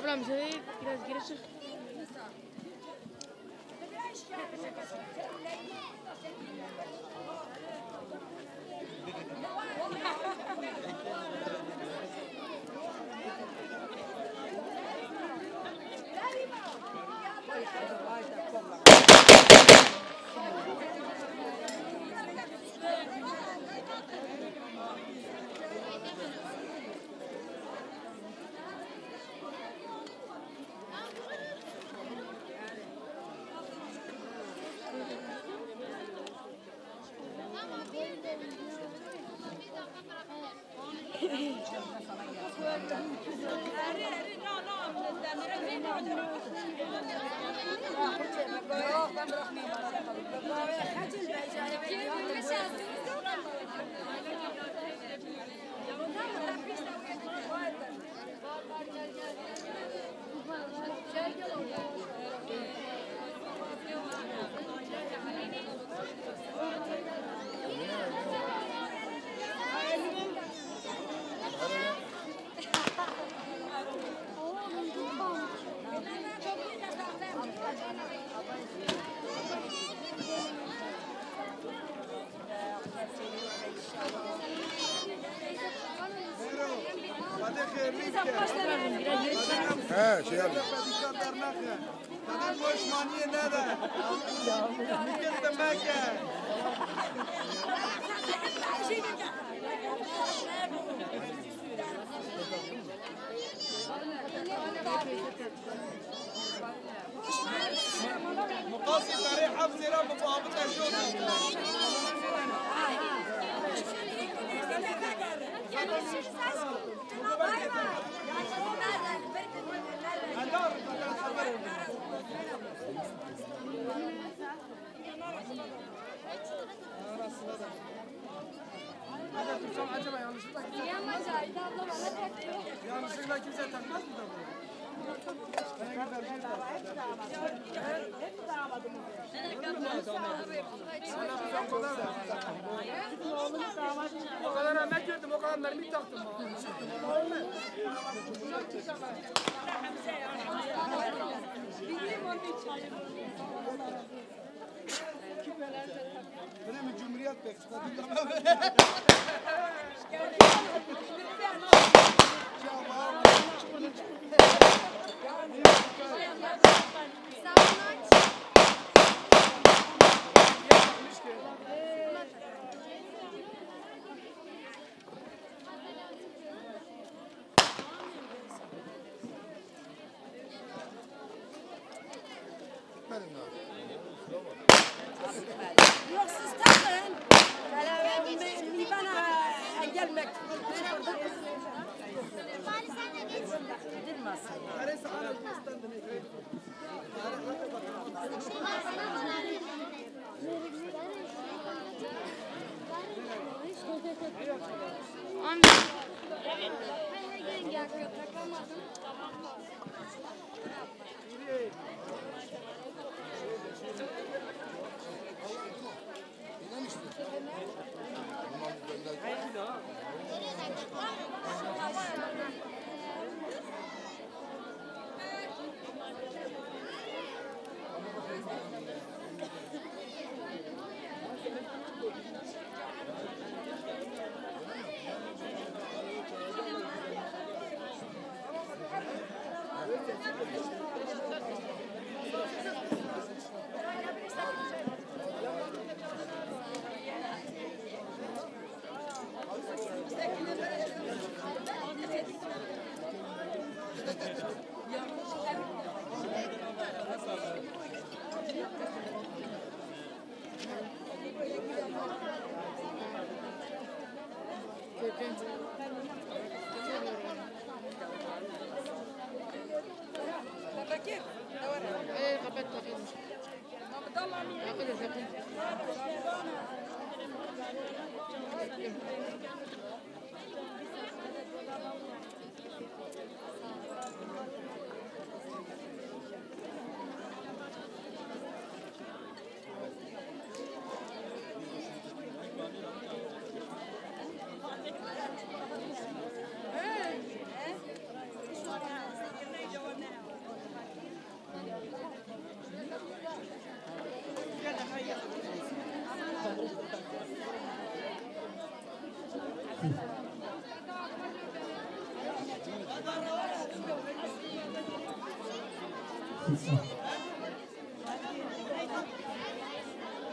Ablam şöyle biraz geri çık. He, şey abi. Acaba yanlışlıkla kimse takmaz mı da bunu? O kadar emek verdim, o kadar mermi taktım. Böyle mi Cumhuriyet pek Amca. Kapat kapat.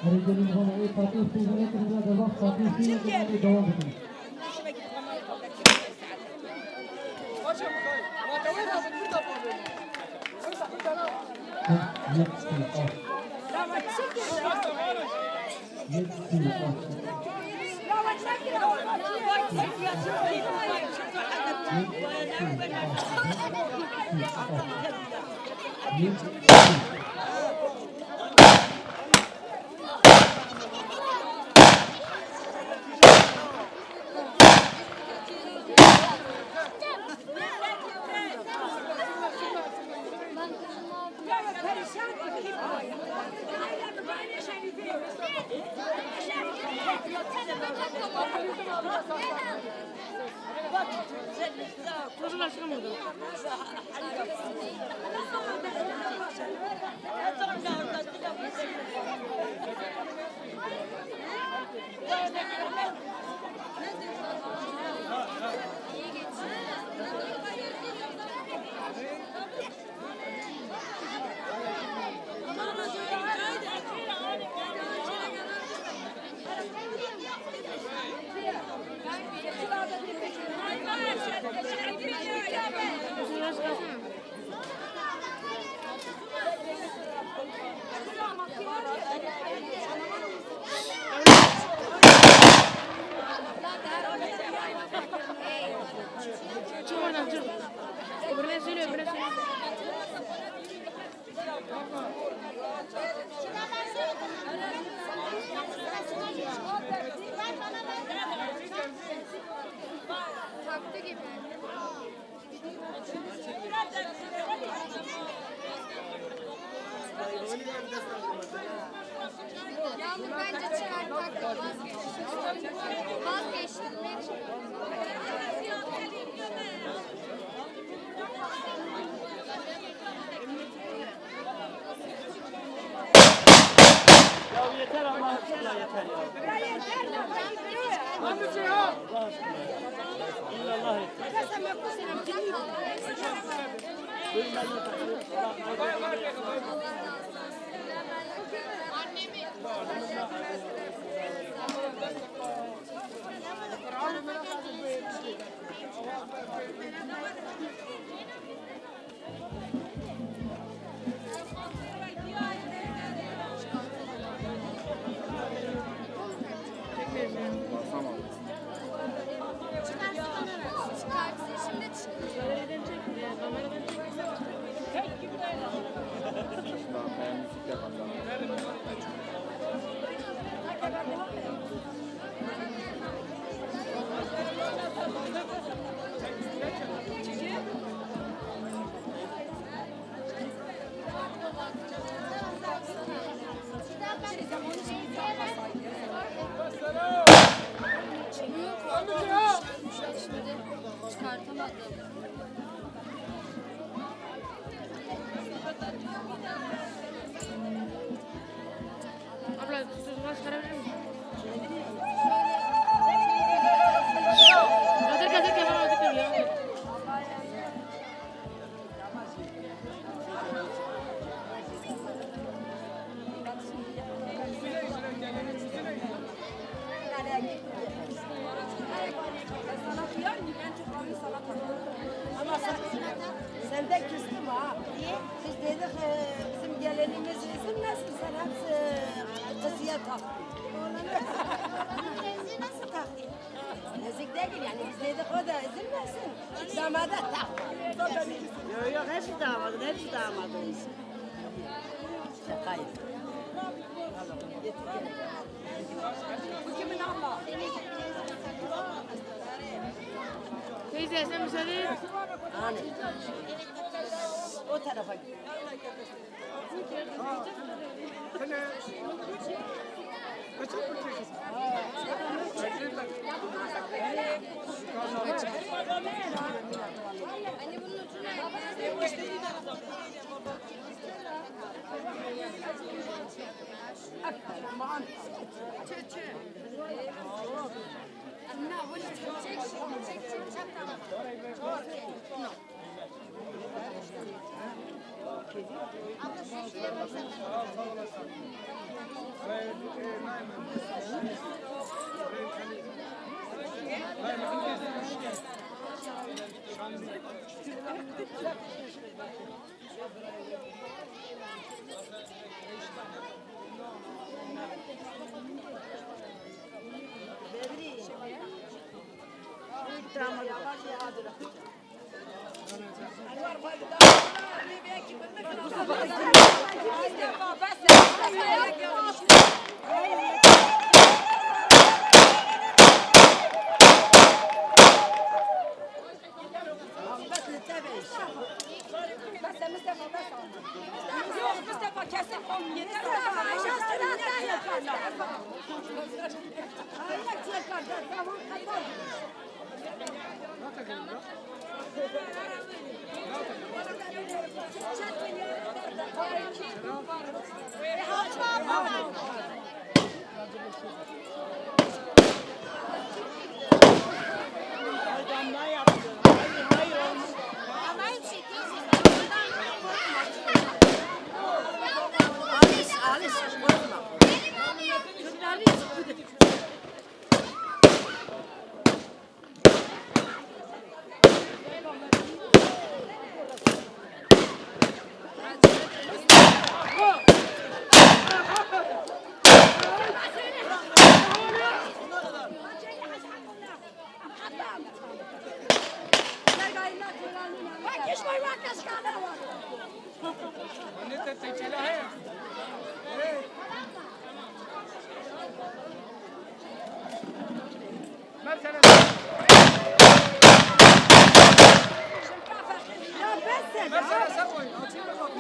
Hareketin konuyu Fatih Sultan'a kırmızı devam Fatih Sultan'a devam ediyor. Çocuklar çıkamadı. Çık oradan çık. Öbürüne söyle, öbürüne söyle. Taktı gibi. Yağmur bence çıkar taktı vazgeçtim. Vazgeçtim. Ya yeter Allah aşkına yeter ya. Yeter. Allah aşkına. İllallah yeter. Çıkarsın şimdi çıkıyor. Nereden çek? Kameradan çek. Müzik yapanlar. almadım. Abla sözünü çıkarabilir misin? Ödür kemer ödür ya. Ama senden küstüm ha. Niye? Biz dedik bizim gelinimiz üzülmesin, sen hepsi kızıya taktın. Kızı nasıl taktın? Nezik değil yani, biz dedik o da üzülmesin. Damada taktı. Yok hepsi damadın. Şakayım. Bu kimin abla? Teyze sen müsaade et. Hani? O tarafa git. Sene. Kaçın kurtuluyorsun? Anne bunun ucuna Anne bu çek şimdi çek tamam. Abla sen şuraya baksana. Yok Mustafa kesin 17. Mustafa aşağısından yaparlar. Ayak yakarlar, tamam kadar. Damla yaptın. Hayır olmuş. Aliş, korkma. Anne te चला है मैं चला Ya ben sen. मैं चला सब कोई अच्छी बात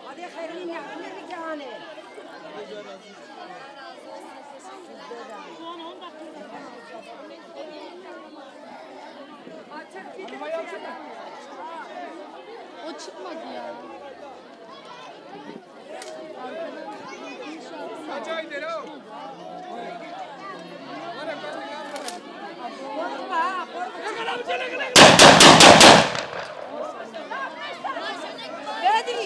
Hadi hayırlı ne bir kahane. O çıkmadı ya. अच्छा इधर आओ अरे Korkma, korkma. Hadi.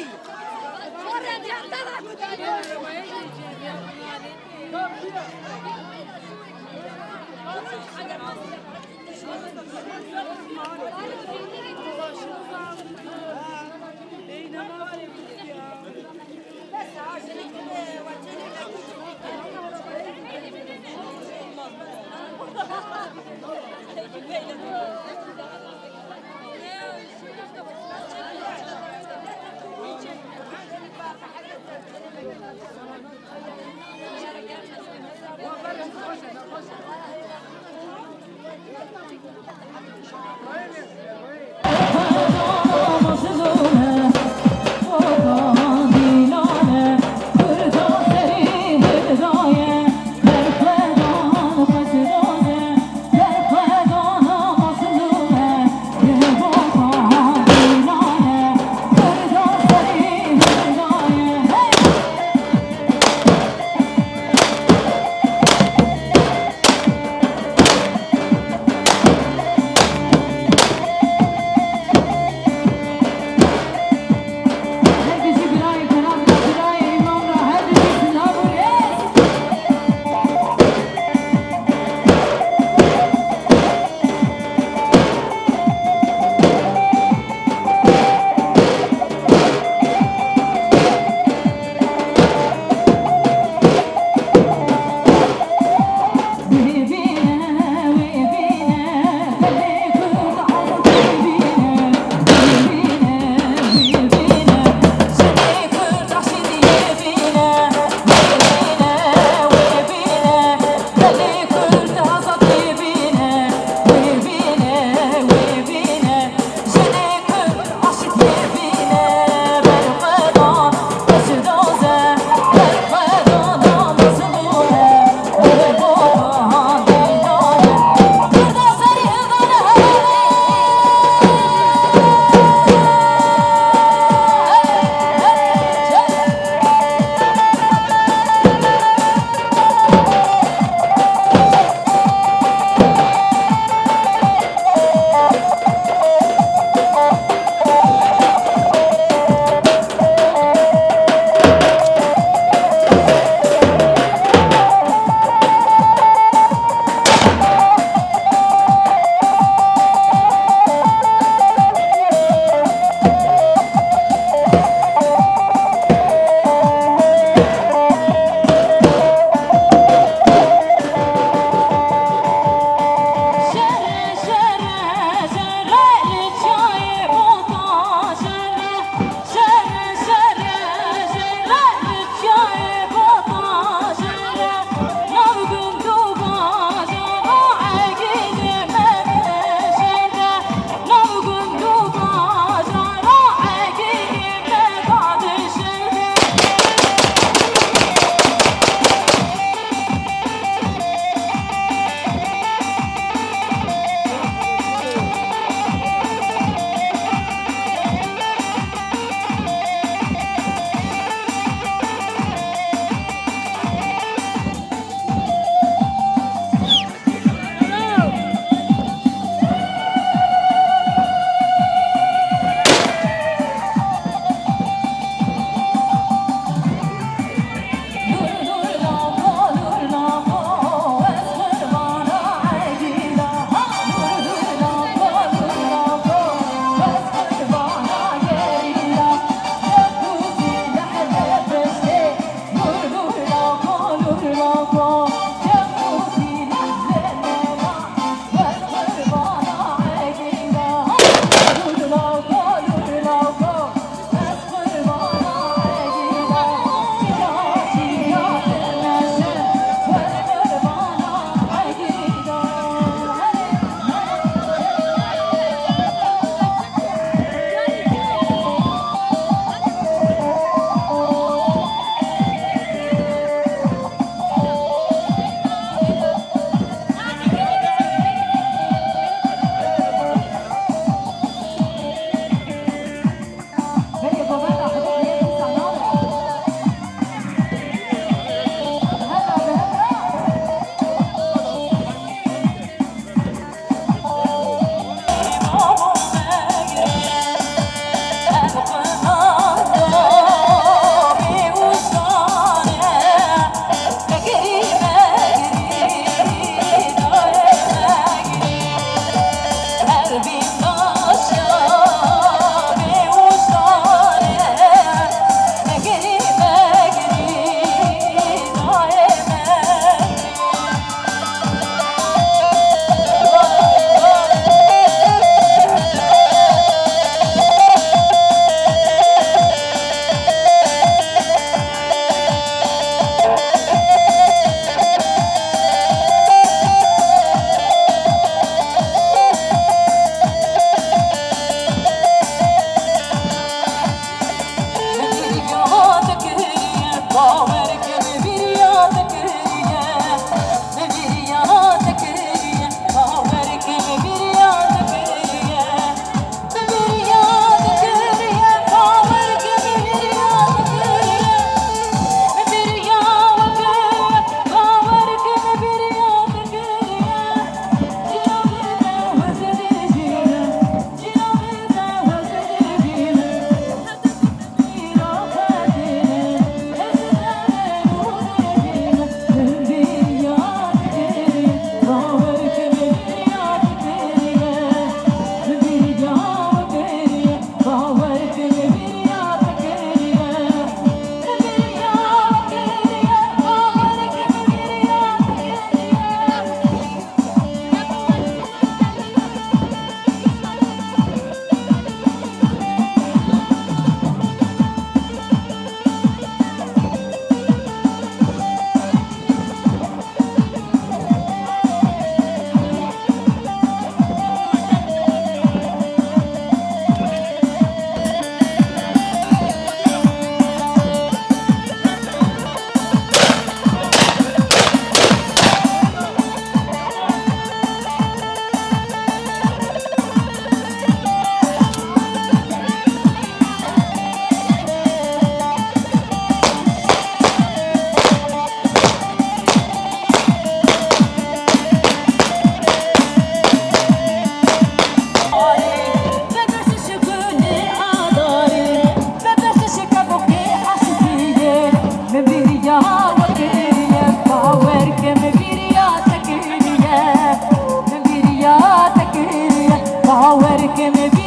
Thank you.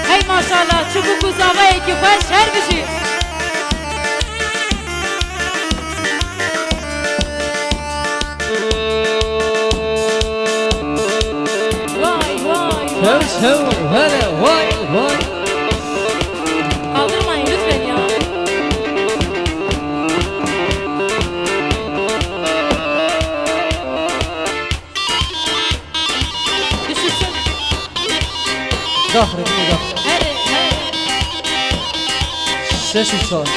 Hey maşallah çubuk uzama ekipaj her bir şey. Vay vay vay. Kaldırmayın lütfen ya. Düşürsün. داخل داخل Her. شاش وصال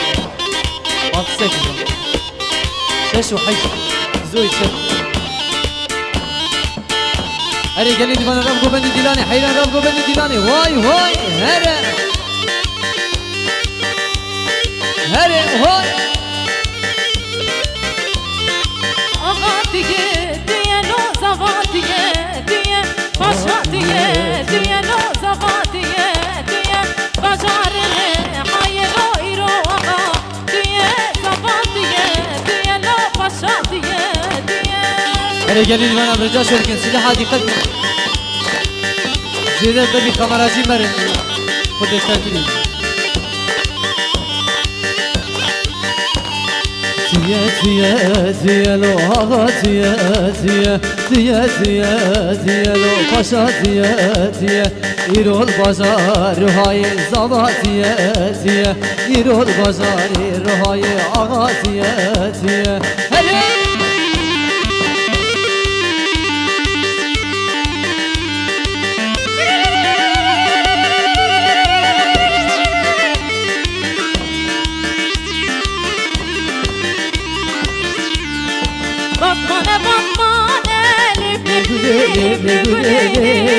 ما تسكت شاش وحيش زوي شاش هري قال لي ديفانا رابقو بندي ديلاني حيران رابقو بندي ديلاني واي واي هري هري واي Ağa diye diye no zava diye diye paşa diye diye no zava diye diye bacarını hayır o iro ağa diye zava diye diye no paşa diye diye. هري قال لي ديفانا برجع شركن سلاحة دقت زيادة ببي خمراجي مرن خد التنتري تيا تيا تيا لو هاغا تيا تيا تيا تيا تيا لو باشا تيا تيا يرو البازار هاي زادا تيا تيا يرو البازار هاي آغا تيا تيا هري Batmane batmane lip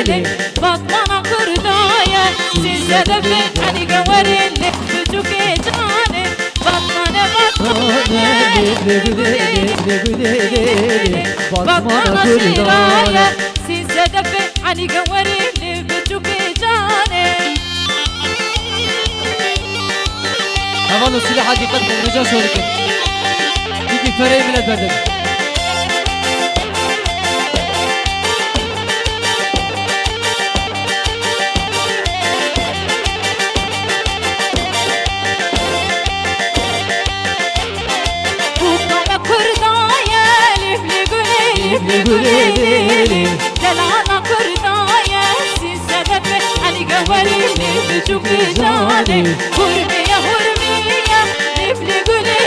lip Batmana kurdaya size de bir hani göverin çocuk ecane Batmane batmane Batmana kurdaya size de bir hani göverin çocuk ecane هذا السلاح هذه قدم رجال شركة يجي فريق من البردن Batmana kurdaya lip lip Delana kurdaya size de bir hani göverin çocuk ecane Hurmiye hurmiye lifli gülü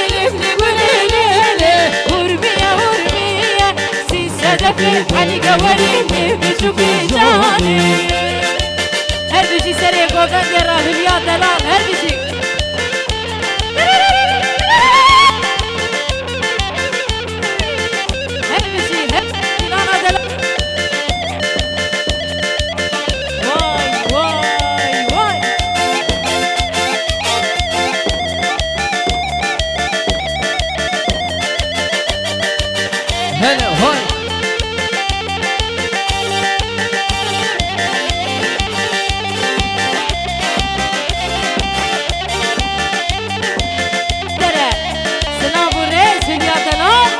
Hurmiye hurmiye size de bir hani göverin çocuk ecane Her bir şey seriye kogan yara hülya delal her bir şey Her bir şey hep inana delal Vay vay vay هلا هاي Dere Selam reis hülya delal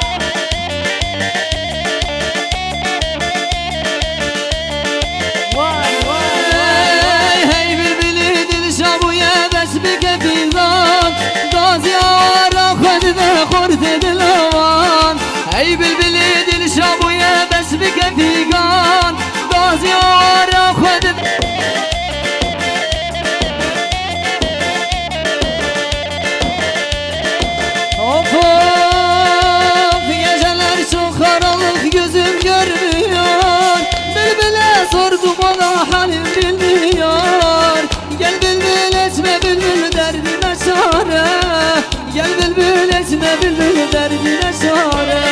Vay vay هاي بالبلد الشابوية بس بكفيزان غاز يارا خد خورت دلوان هاي بالبلد الشابوية بس بكفيزان غاز يارا خد Of of geceler çok karanlık gözüm görmüyor Bülbüle sordum ona halim bilmiyor Gel bülbül etme bülbül derdine çare Gel bülbül etme bülbül derdine çare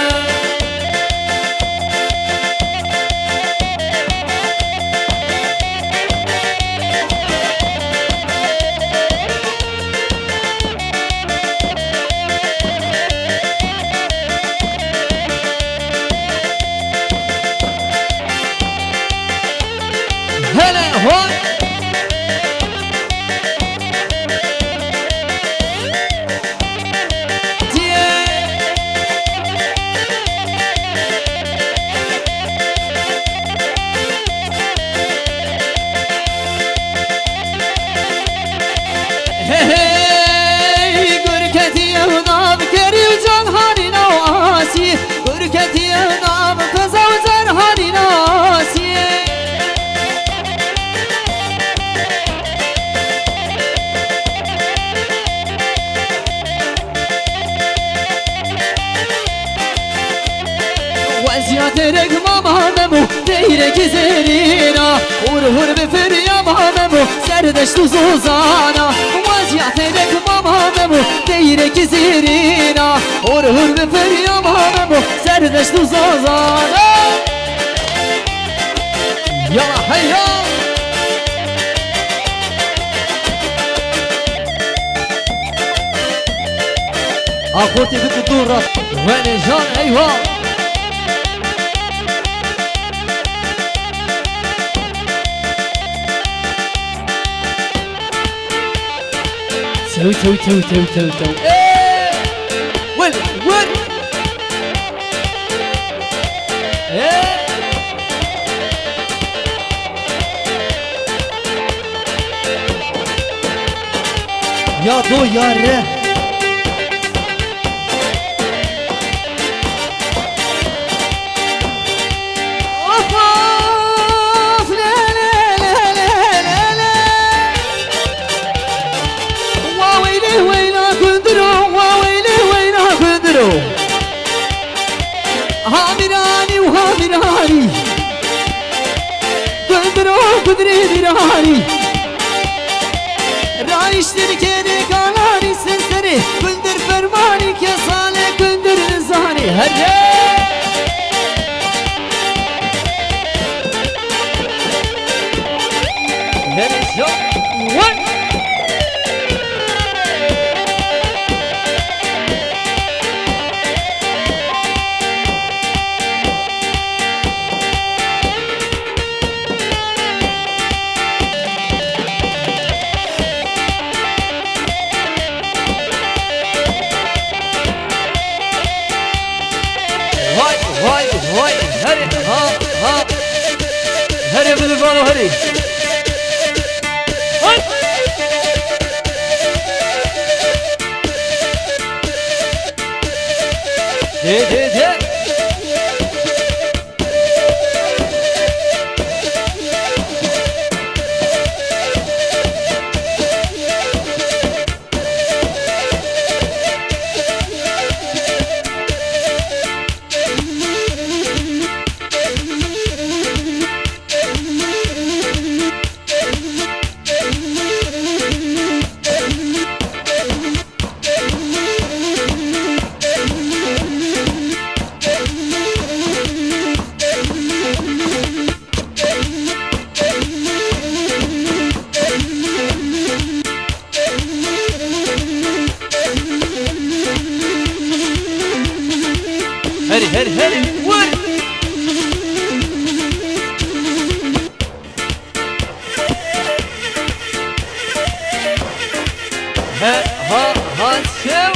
زيرينا ورهور بفريا مامو سردشت زوزانا وزيعتي لك مامو ديرك زيرينا ورهور بفريا مامو سردشت زوزانا يلا هيا اخوتي بالدورة وين جان ايوه تو ايه ول ايه يا دو يا ره هامراني وهامراني قدرو قدري دراني رايش تركيني قالاني سنسري قندر فرماني كيصالي قندر نزاني هرّي هرّي ون هاي هري ها هري بالبالو هري دي هري ور ها شو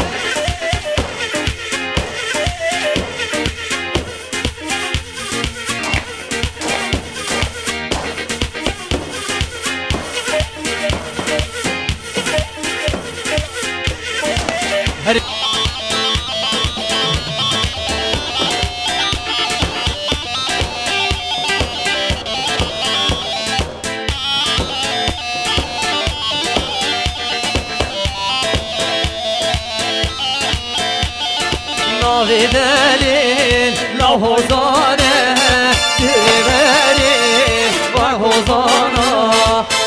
هري ناوی دلین لو حوزانه دیوری وای حوزانا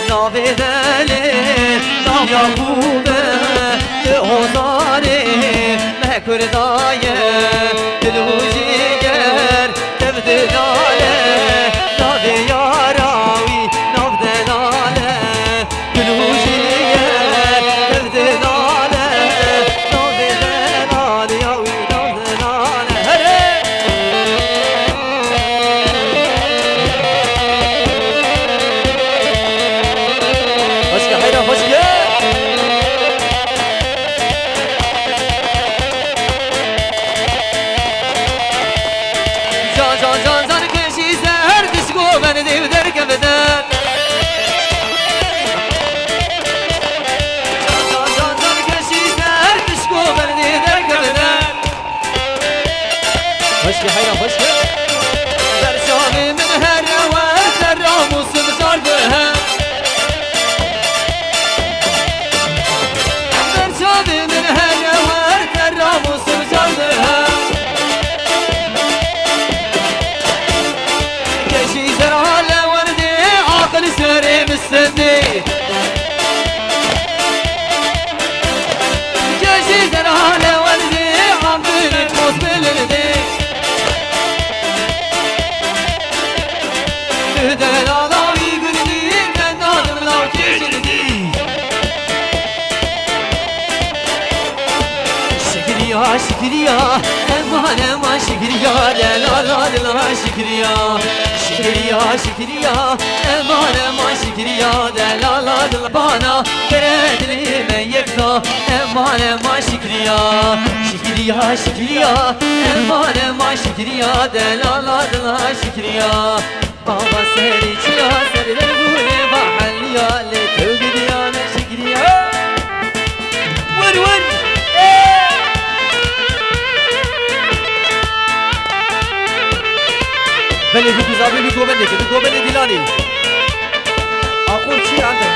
ناوی دلین لو یعقوبه دی حوزانی مکردایه دلوجیگر تبدلاله ناوی یاراوی ناو دلاله دلوجیگر تبدلاله ناو دلاله یاوی Eman eman şükriya delala dela şükriya Şükriya şükriya Eman eman şükriya delala dela Bana keredilime yekta Eman eman şükriya Şükriya şükriya Eman eman şükriya delala dela şükriya Baba seri çiya seriler gule bahalliya Le tövbe diyane şükriya Vur vur بله بگوز آبی بگو بله دیلانی آقول چی عندك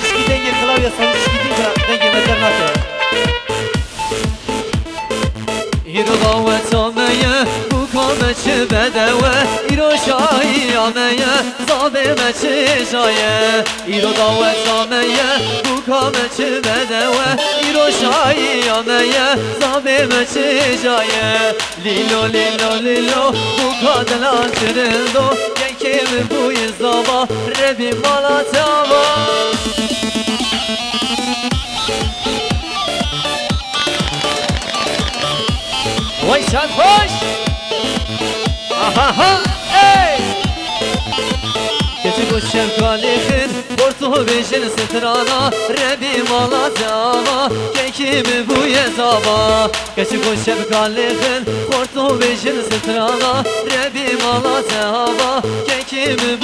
چشکی دنگی خلاوی سالو چشکی دنگی دنگی مزر ناته ایرو داوت آمیه بو کامه چه بدوه ایرو شایی آمیه زابمه چه جایه ایرو داوت آمیه بو کامه چه بدوه ایرو شایی آمیه زابمه چه جایه لیلو لیلو لیلو بو کادلان ترندو یکیم بوی زابا ربی مالا تابا وای چند خوش آها ای کسی گوشم کالی خیر برتو بیشن سترانا ربی مالا تابا کیکیم بوی زابا کسی گوشم کالی خیر برتو بیشن سترانا ربی مالا تابا کیکیم